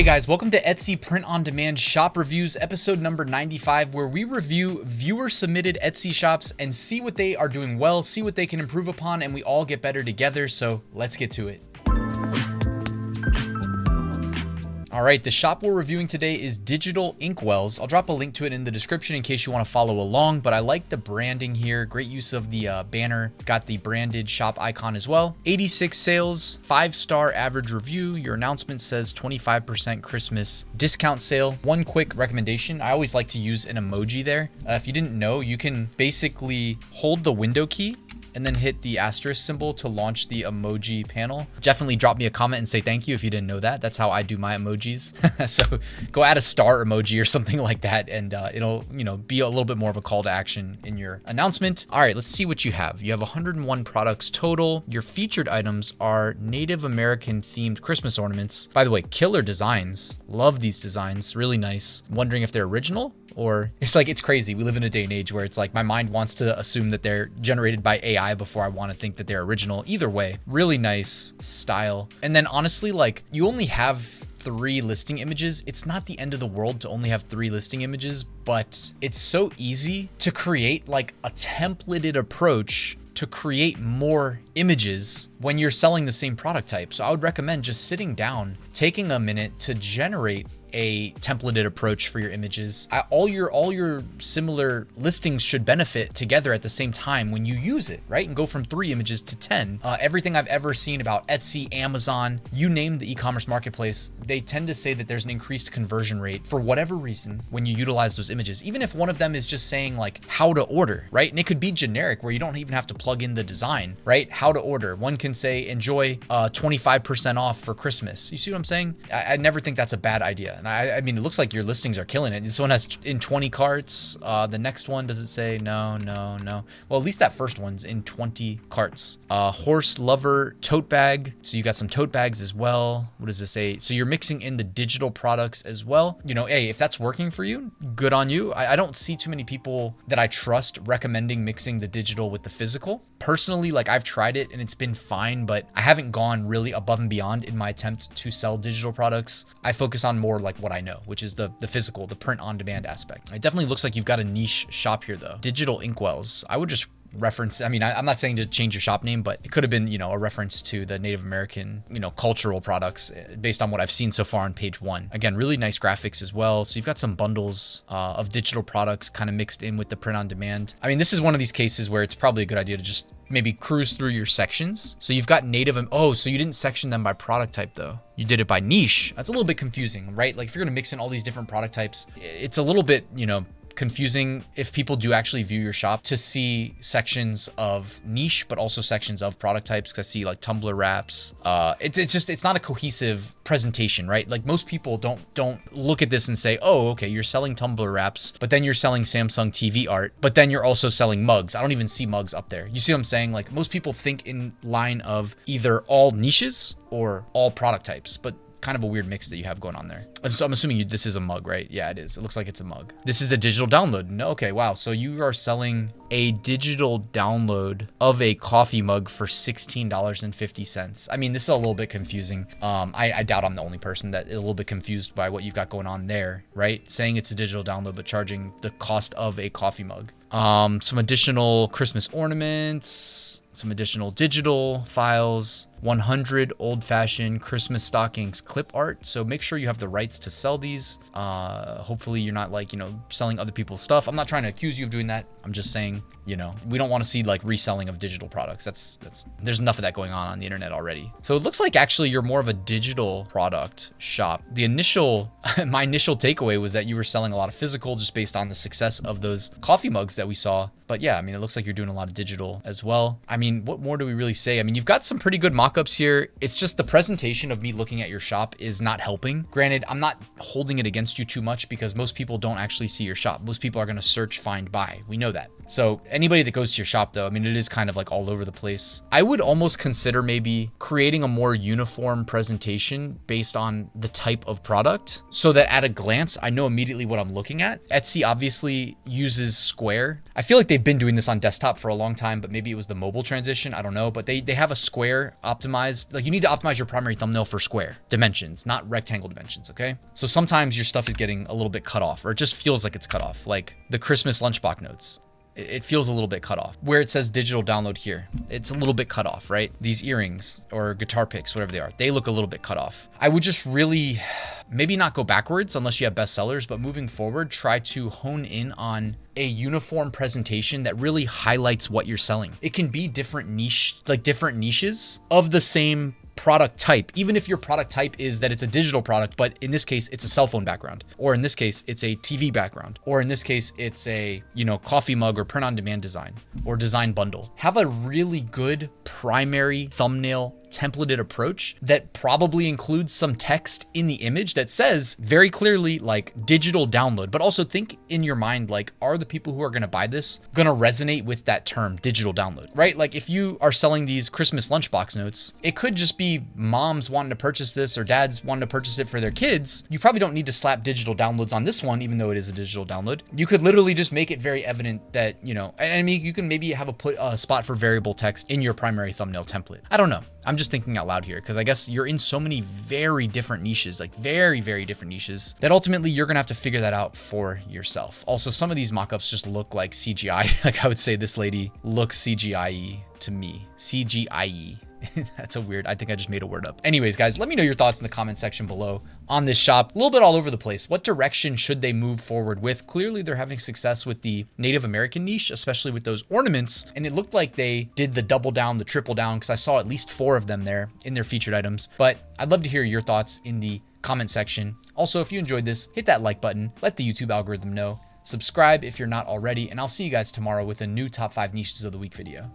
Hey guys, welcome to Etsy Print on Demand Shop Reviews, episode number 95, where we review viewer-submitted Etsy shops and see what they are doing well, see what they can improve upon, and we all get better together, so let's get to it. All right, the shop we're reviewing today is Digital Inkwells. I'll drop a link to it in the description in case you want to follow along, but I like the branding here. Great use of the banner. Got the branded shop icon as well. 86 sales, 5-star average review. Your announcement says 25% Christmas discount sale. One quick recommendation. I always like to use an emoji there. If you didn't know, you can basically hold the window key and then hit the asterisk symbol to launch the emoji panel. Definitely drop me a comment and say thank you if you didn't know that. That's how I do my emojis. So go add a star emoji or something like that, and it'll, be a little bit more of a call to action in your announcement. All right, let's see what you have. You have 101 products total. Your featured items are Native American themed Christmas ornaments. By the way, killer designs. Love these designs, really nice. Wondering if they're original? Or it's crazy. We live in a day and age where it's like my mind wants to assume that they're generated by AI before I want to think that they're original. Either way, really nice style. And then honestly, like, you only have 3 listing images. It's not the end of the world to only have 3 listing images, but it's so easy to create like a templated approach to create more images when you're selling the same product type. So I would recommend just sitting down, taking a minute to generate a templated approach for your images. All your similar listings should benefit together at the same time when you use it, right? And go from 3 images to 10. Everything I've ever seen about Etsy, Amazon, you name the e-commerce marketplace, they tend to say that there's an increased conversion rate for whatever reason when you utilize those images. Even if one of them is just saying like how to order, right? And it could be generic where you don't even have to plug in the design, right? How to order. One can say enjoy 25% off for Christmas. You see what I'm saying? I never think that's a bad idea. And I mean, it looks like your listings are killing it. This one has in 20 carts. The next one, does it say? No. Well, at least that first one's in 20 carts. Horse lover tote bag. So you got some tote bags as well. What does this say? So you're mixing in the digital products as well. Hey, if that's working for you, good on you. I don't see too many people that I trust recommending mixing the digital with the physical. Personally, like, I've tried it and it's been fine, but I haven't gone really above and beyond in my attempt to sell digital products. I focus on more like what I know, which is the physical, the print on demand aspect. It definitely looks like you've got a niche shop here though. Digital Inkwells. I would just reference, I mean, I'm not saying to change your shop name, but it could have been, a reference to the Native American, cultural products based on what I've seen so far on page 1. Again, really nice graphics as well. So you've got some bundles of digital products kind of mixed in with the print on demand. I mean, this is one of these cases where it's probably a good idea to just maybe cruise through your sections. So you've got native, so you didn't section them by product type though. You did it by niche. That's a little bit confusing, right? Like if you're gonna mix in all these different product types, it's a little bit, confusing if people do actually view your shop to see sections of niche, but also sections of product types. Cause I see like tumbler wraps. It's not a cohesive presentation, right? Like most people don't look at this and say, oh, okay, you're selling tumbler wraps, but then you're selling Samsung TV art, but then you're also selling mugs. I don't even see mugs up there. You see what I'm saying? Like most people think in line of either all niches or all product types, but kind of a weird mix that you have going on there. So I'm assuming this is a mug, right? Yeah, it is. It looks like it's a mug. This is a digital download. No, okay, wow. So you are selling a digital download of a coffee mug for $16.50. I mean, this is a little bit confusing. I doubt I'm the only person that is a little bit confused by what you've got going on there, right? Saying it's a digital download, but charging the cost of a coffee mug. Some additional Christmas ornaments, some additional digital files, 100 old-fashioned Christmas stockings clip art. So make sure you have the rights to sell these. Hopefully you're not like, selling other people's stuff. I'm not trying to accuse you of doing that. I'm just saying, we don't want to see like reselling of digital products. There's enough of that going on the internet already. So it looks like actually you're more of a digital product shop. My initial takeaway was that you were selling a lot of physical just based on the success of those coffee mugs that we saw. But yeah, I mean, it looks like you're doing a lot of digital as well. I mean, what more do we really say? I mean, you've got some pretty good mock-ups here. It's just the presentation of me looking at your shop is not helping. Granted, I'm not holding it against you too much because most people don't actually see your shop. Most people are going to search, find, buy. We know that. So anybody that goes to your shop though, I mean, it is kind of like all over the place. I would almost consider maybe creating a more uniform presentation based on the type of product so that at a glance, I know immediately what I'm looking at. Etsy obviously uses Square. I feel like they've they've been doing this on desktop for a long time, but maybe it was the mobile transition. I don't know, but they have a square optimized. Like, you need to optimize your primary thumbnail for square dimensions, not rectangle dimensions, okay? So sometimes your stuff is getting a little bit cut off, or it just feels like it's cut off, like the Christmas lunchbox notes. It feels a little bit cut off. Where it says digital download here, it's a little bit cut off, right? These earrings or guitar picks, whatever they are, they look a little bit cut off. I would just really, maybe not go backwards unless you have bestsellers, but moving forward, try to hone in on a uniform presentation that really highlights what you're selling. It can be different niche, like different niches of the same product type, even if your product type is that it's a digital product, but in this case, it's a cell phone background, or in this case, it's a TV background, or in this case, it's a, you know, coffee mug or print on demand design or design bundle. Have a really good primary thumbnail templated approach that probably includes some text in the image that says very clearly like digital download, but also think in your mind, like, are the people who are going to buy this going to resonate with that term digital download, right? Like if you are selling these Christmas lunchbox notes, it could just be moms wanting to purchase this or dads wanting to purchase it for their kids. You probably don't need to slap digital downloads on this one, even though it is a digital download. You could literally just make it very evident that, you know, I mean, you can maybe have a spot for variable text in your primary thumbnail template. I don't know. I'm just thinking out loud here because I guess you're in so many very different niches, like very, very different niches, that ultimately you're going to have to figure that out for yourself. Also, some of these mockups just look like CGI. Like I would say this lady looks CGI-y to me. CGI-y. That's a weird, I think I just made a word up. Anyways, guys, let me know your thoughts in the comment section below on this shop. A little bit all over the place. What direction should they move forward with? Clearly, they're having success with the Native American niche, especially with those ornaments. And it looked like they did the double down, the triple down, because I saw at least 4 of them there in their featured items. But I'd love to hear your thoughts in the comment section. Also, if you enjoyed this, hit that like button, let the YouTube algorithm know. Subscribe if you're not already, and I'll see you guys tomorrow with a new top 5 niches of the week video.